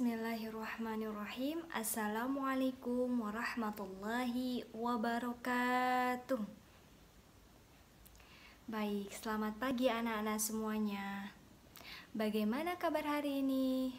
Bismillahirrahmanirrahim. Assalamualaikum warahmatullahi wabarakatuh. Baik, selamat pagi anak-anak semuanya. Bagaimana kabar hari ini?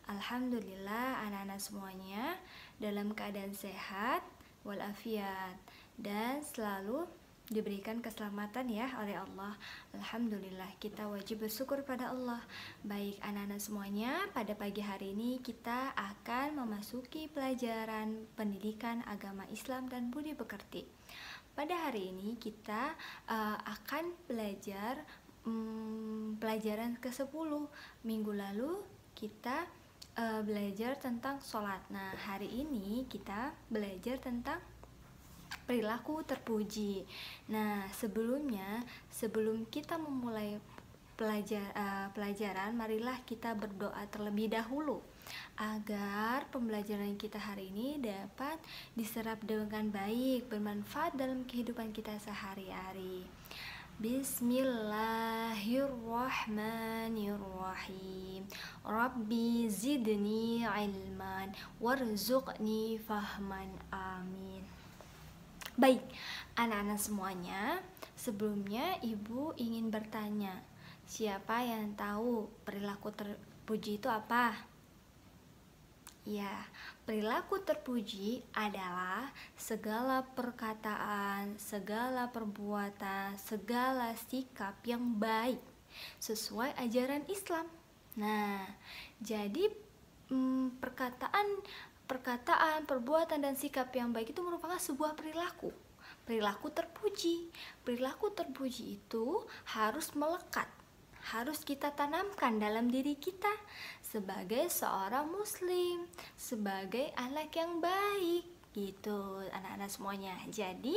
Alhamdulillah anak-anak semuanya dalam keadaan sehat walafiat dan selalu diberikan keselamatan ya oleh Allah. Alhamdulillah, kita wajib bersyukur pada Allah. Baik anak-anak semuanya, pada pagi hari ini kita akan memasuki pelajaran pendidikan agama Islam dan budi pekerti. Pada hari ini kita akan belajar pelajaran ke-10. Minggu lalu kita belajar tentang sholat. Nah, hari ini kita belajar tentang perilaku terpuji. Nah, sebelum kita memulai pelajaran, marilah kita berdoa terlebih dahulu agar pembelajaran kita hari ini dapat diserap dengan baik, bermanfaat dalam kehidupan kita sehari-hari. Bismillahirrahmanirrahim. Rabbi zidni ilman warzuqni fahman. Amin. Baik, anak-anak semuanya, sebelumnya Ibu ingin bertanya, siapa yang tahu perilaku terpuji itu apa? Ya, perilaku terpuji adalah segala perkataan, segala perbuatan, segala sikap yang baik sesuai ajaran Islam. Nah, jadi perkataan, perbuatan, dan sikap yang baik itu merupakan sebuah perilaku terpuji. Perilaku terpuji itu harus melekat, harus kita tanamkan dalam diri kita sebagai seorang muslim, sebagai anak yang baik gitu anak-anak semuanya. Jadi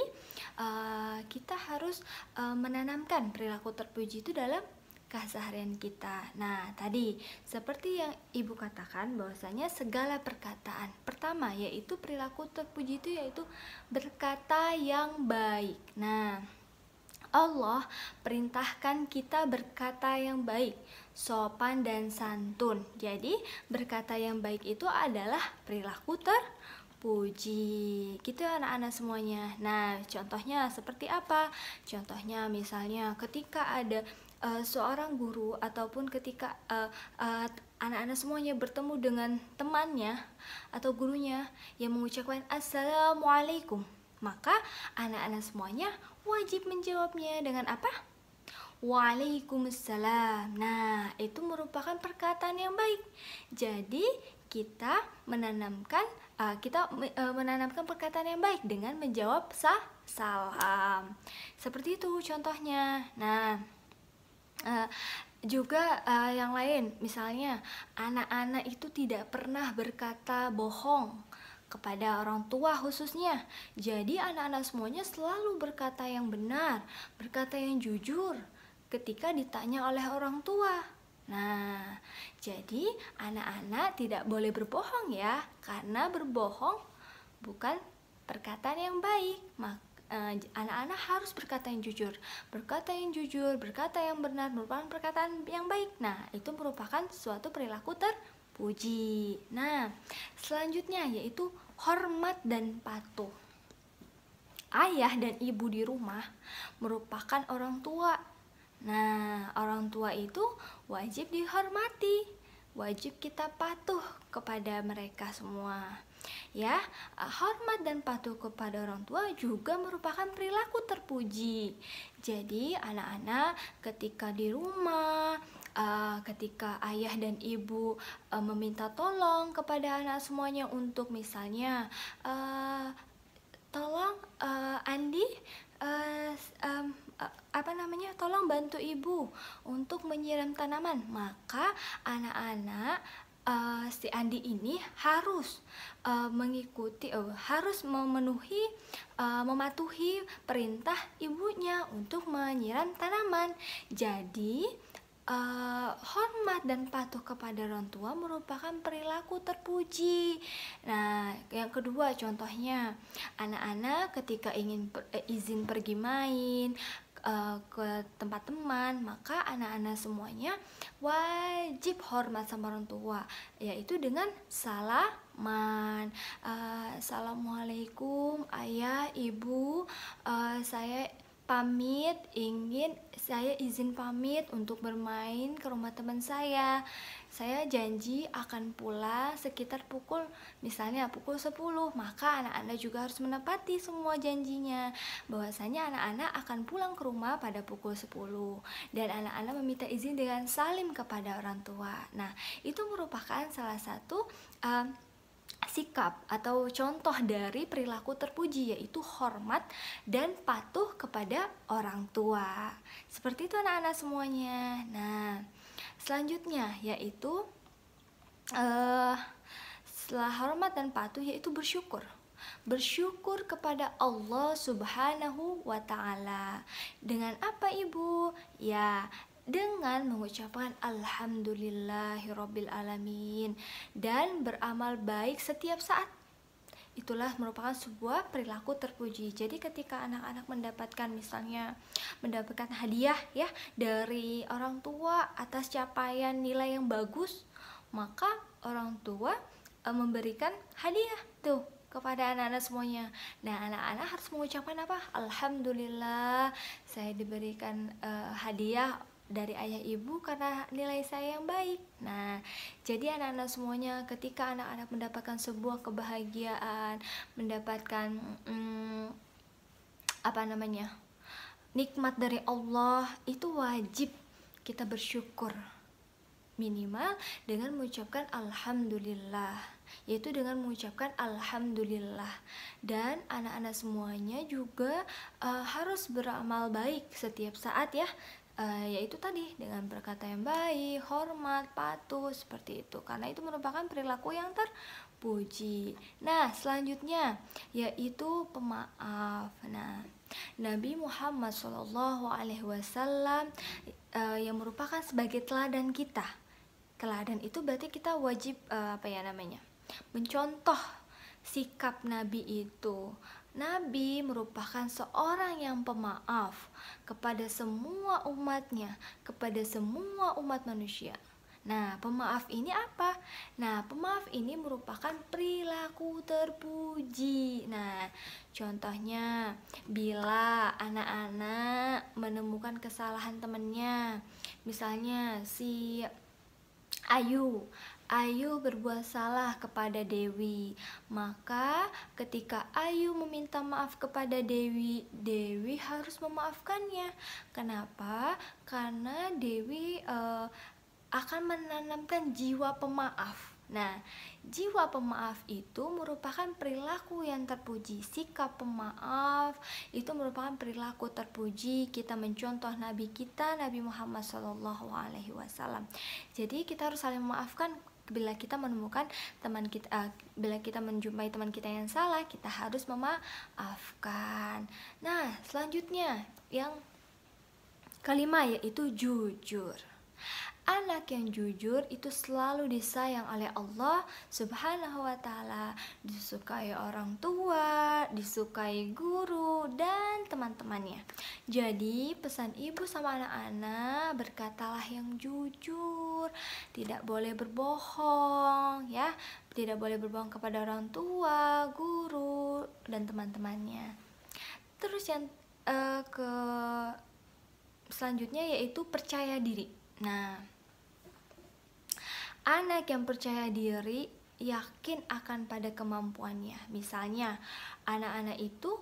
kita harus menanamkan perilaku terpuji itu dalam keseharian kita. Nah, tadi seperti yang Ibu katakan bahwasanya segala perkataan. Pertama yaitu perilaku terpuji itu yaitu berkata yang baik. Nah, Allah perintahkan kita berkata yang baik, sopan dan santun. Jadi, berkata yang baik itu adalah perilaku terpuji. Gitu anak-anak semuanya. Nah, contohnya seperti apa? Contohnya misalnya ketika ada seorang guru ataupun ketika anak-anak semuanya bertemu dengan temannya atau gurunya yang mengucapkan assalamualaikum, maka anak-anak semuanya wajib menjawabnya dengan apa? Waalaikumsalam. Nah, itu merupakan perkataan yang baik. Jadi kita menanamkan perkataan yang baik dengan menjawab salam. Seperti itu contohnya. Nah, juga yang lain, misalnya anak-anak itu tidak pernah berkata bohong kepada orang tua khususnya. Jadi anak-anak semuanya selalu berkata yang benar, berkata yang jujur ketika ditanya oleh orang tua. Nah, jadi anak-anak tidak boleh berbohong ya, karena berbohong bukan perkataan yang baik. Anak-anak harus berkata yang jujur, berkata yang benar merupakan perkataan yang baik. Nah, itu merupakan suatu perilaku terpuji. Nah, selanjutnya yaitu hormat dan patuh. Ayah dan ibu di rumah merupakan orang tua. Nah, orang tua itu wajib dihormati, wajib kita patuh kepada mereka semua. Ya, hormat dan patuh kepada orang tua juga merupakan perilaku terpuji. Jadi anak-anak ketika di rumah, ketika ayah dan ibu meminta tolong kepada anak semuanya untuk misalnya tolong Andi tolong bantu ibu untuk menyiram tanaman, maka anak-anak si Andi ini harus mematuhi perintah ibunya untuk menyiram tanaman. Jadi hormat dan patuh kepada orang tua merupakan perilaku terpuji. Nah, yang kedua contohnya, anak-anak ketika ingin izin pergi main ke tempat teman, maka anak-anak semuanya wajib hormat sama orang tua, yaitu dengan salaman. Assalamualaikum ayah, ibu, saya izin pamit untuk bermain ke rumah teman saya. Saya janji akan pulang sekitar misalnya pukul 10. Maka anak-anak juga harus menepati semua janjinya, bahwasanya anak-anak akan pulang ke rumah pada pukul 10. Dan anak-anak meminta izin dengan salim kepada orang tua. Nah, itu merupakan salah satu sikap atau contoh dari perilaku terpuji, yaitu hormat dan patuh kepada orang tua. Seperti itu anak-anak semuanya. Nah, selanjutnya yaitu setelah hormat dan patuh yaitu bersyukur. Bersyukur kepada Allah Subhanahu wa Ta'ala. Dengan apa, Ibu? Ya, dengan mengucapkan Alhamdulillahirabbil alamin dan beramal baik setiap saat. Itulah merupakan sebuah perilaku terpuji. Jadi ketika anak-anak mendapatkan hadiah ya dari orang tua atas capaian nilai yang bagus, maka orang tua memberikan hadiah tuh kepada anak-anak semuanya. Nah, anak-anak harus mengucapkan apa? Alhamdulillah, saya diberikan hadiah dari ayah ibu karena nilai saya yang baik. Nah, jadi anak-anak semuanya ketika anak-anak mendapatkan sebuah kebahagiaan, mendapatkan nikmat dari Allah, itu wajib kita bersyukur, minimal dengan mengucapkan alhamdulillah, yaitu dengan mengucapkan alhamdulillah. Dan anak-anak semuanya juga harus beramal baik setiap saat ya, yaitu tadi dengan berkata yang baik, hormat, patuh, seperti itu, karena itu merupakan perilaku yang terpuji. Nah, selanjutnya yaitu pemaaf. Nah, Nabi Muhammad SAW yang merupakan sebagai teladan kita. Teladan itu berarti kita wajib mencontoh sikap Nabi itu. Nabi merupakan seorang yang pemaaf kepada semua umatnya, kepada semua umat manusia. Nah, pemaaf ini apa? Nah, pemaaf ini merupakan perilaku terpuji. Nah, contohnya bila anak-anak menemukan kesalahan temannya, misalnya si Ayu berbuat salah kepada Dewi, maka ketika Ayu meminta maaf kepada Dewi, Dewi harus memaafkannya. Kenapa? Karena Dewi akan menanamkan jiwa pemaaf. Nah, jiwa pemaaf itu merupakan perilaku yang terpuji. Sikap pemaaf itu merupakan perilaku terpuji. Kita mencontoh Nabi kita, Nabi Muhammad SAW. Jadi kita harus saling memaafkan. Bila kita menemukan bila kita menjumpai teman kita yang salah, kita harus memaafkan. Nah, selanjutnya yang kelima yaitu jujur. Anak yang jujur itu selalu disayang oleh Allah Subhanahu wa Ta'ala, disukai orang tua, disukai guru dan teman-temannya. Jadi pesan ibu sama anak-anak, berkatalah yang jujur, tidak boleh berbohong ya, tidak boleh berbohong kepada orang tua, guru dan teman-temannya. Terus yang selanjutnya yaitu percaya diri. Nah, anak yang percaya diri yakin akan pada kemampuannya. Misalnya anak-anak itu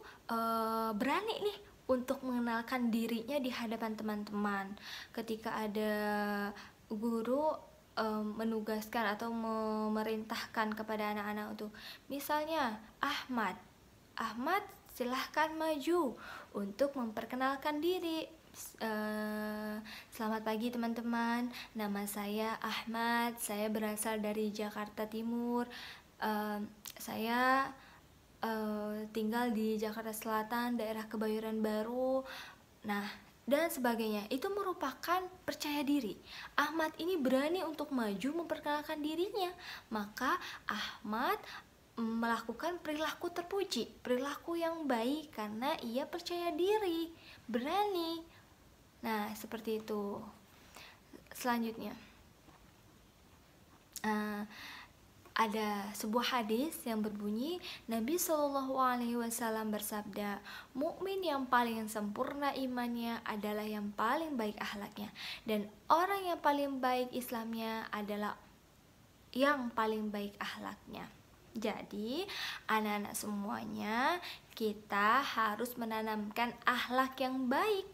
berani nih untuk mengenalkan dirinya di hadapan teman-teman. Ketika ada guru menugaskan atau memerintahkan kepada anak-anak untuk, misalnya Ahmad silahkan maju untuk memperkenalkan diri. Selamat pagi teman-teman, nama saya Ahmad, saya berasal dari Jakarta Timur, saya tinggal di Jakarta Selatan, daerah Kebayoran Baru, nah dan sebagainya. Itu merupakan percaya diri. Ahmad ini berani untuk maju memperkenalkan dirinya, maka Ahmad melakukan perilaku terpuji, perilaku yang baik karena ia percaya diri, berani. Nah, seperti itu. Selanjutnya, ada sebuah hadis yang berbunyi Nabi Shallallahu Alaihi Wasallam bersabda, mukmin yang paling sempurna imannya adalah yang paling baik akhlaknya, dan orang yang paling baik Islamnya adalah yang paling baik akhlaknya. Jadi anak-anak semuanya, kita harus menanamkan akhlak yang baik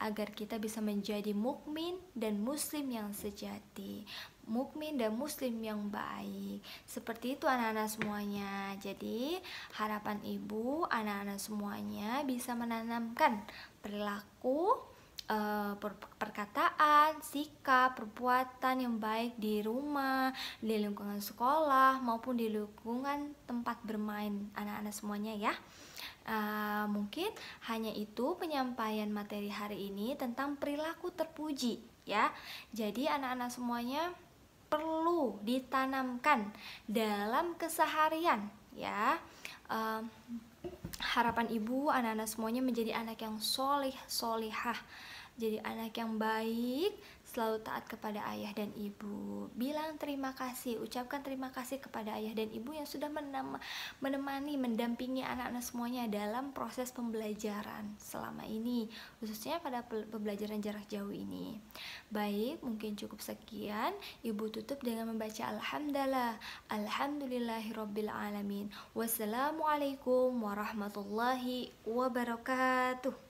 agar kita bisa menjadi mukmin dan muslim yang sejati, mukmin dan muslim yang baik. Seperti itu anak-anak semuanya. Jadi harapan ibu, anak-anak semuanya bisa menanamkan perilaku, perkataan, sikap, perbuatan yang baik di rumah, di lingkungan sekolah maupun di lingkungan tempat bermain anak-anak semuanya ya. Mungkin hanya itu penyampaian materi hari ini tentang perilaku terpuji ya. Jadi anak-anak semuanya perlu ditanamkan dalam keseharian ya. Harapan ibu anak-anak semuanya menjadi anak yang solih solihah, jadi anak yang baik, selalu taat kepada ayah dan ibu. Bilang terima kasih, ucapkan terima kasih kepada ayah dan ibu yang sudah menemani, mendampingi anak-anak semuanya dalam proses pembelajaran selama ini, khususnya pada pembelajaran jarak jauh ini. Baik, mungkin cukup sekian. Ibu tutup dengan membaca alhamdulillah, alhamdulillahirabbil alamin. Wassalamualaikum warahmatullahi wabarakatuh.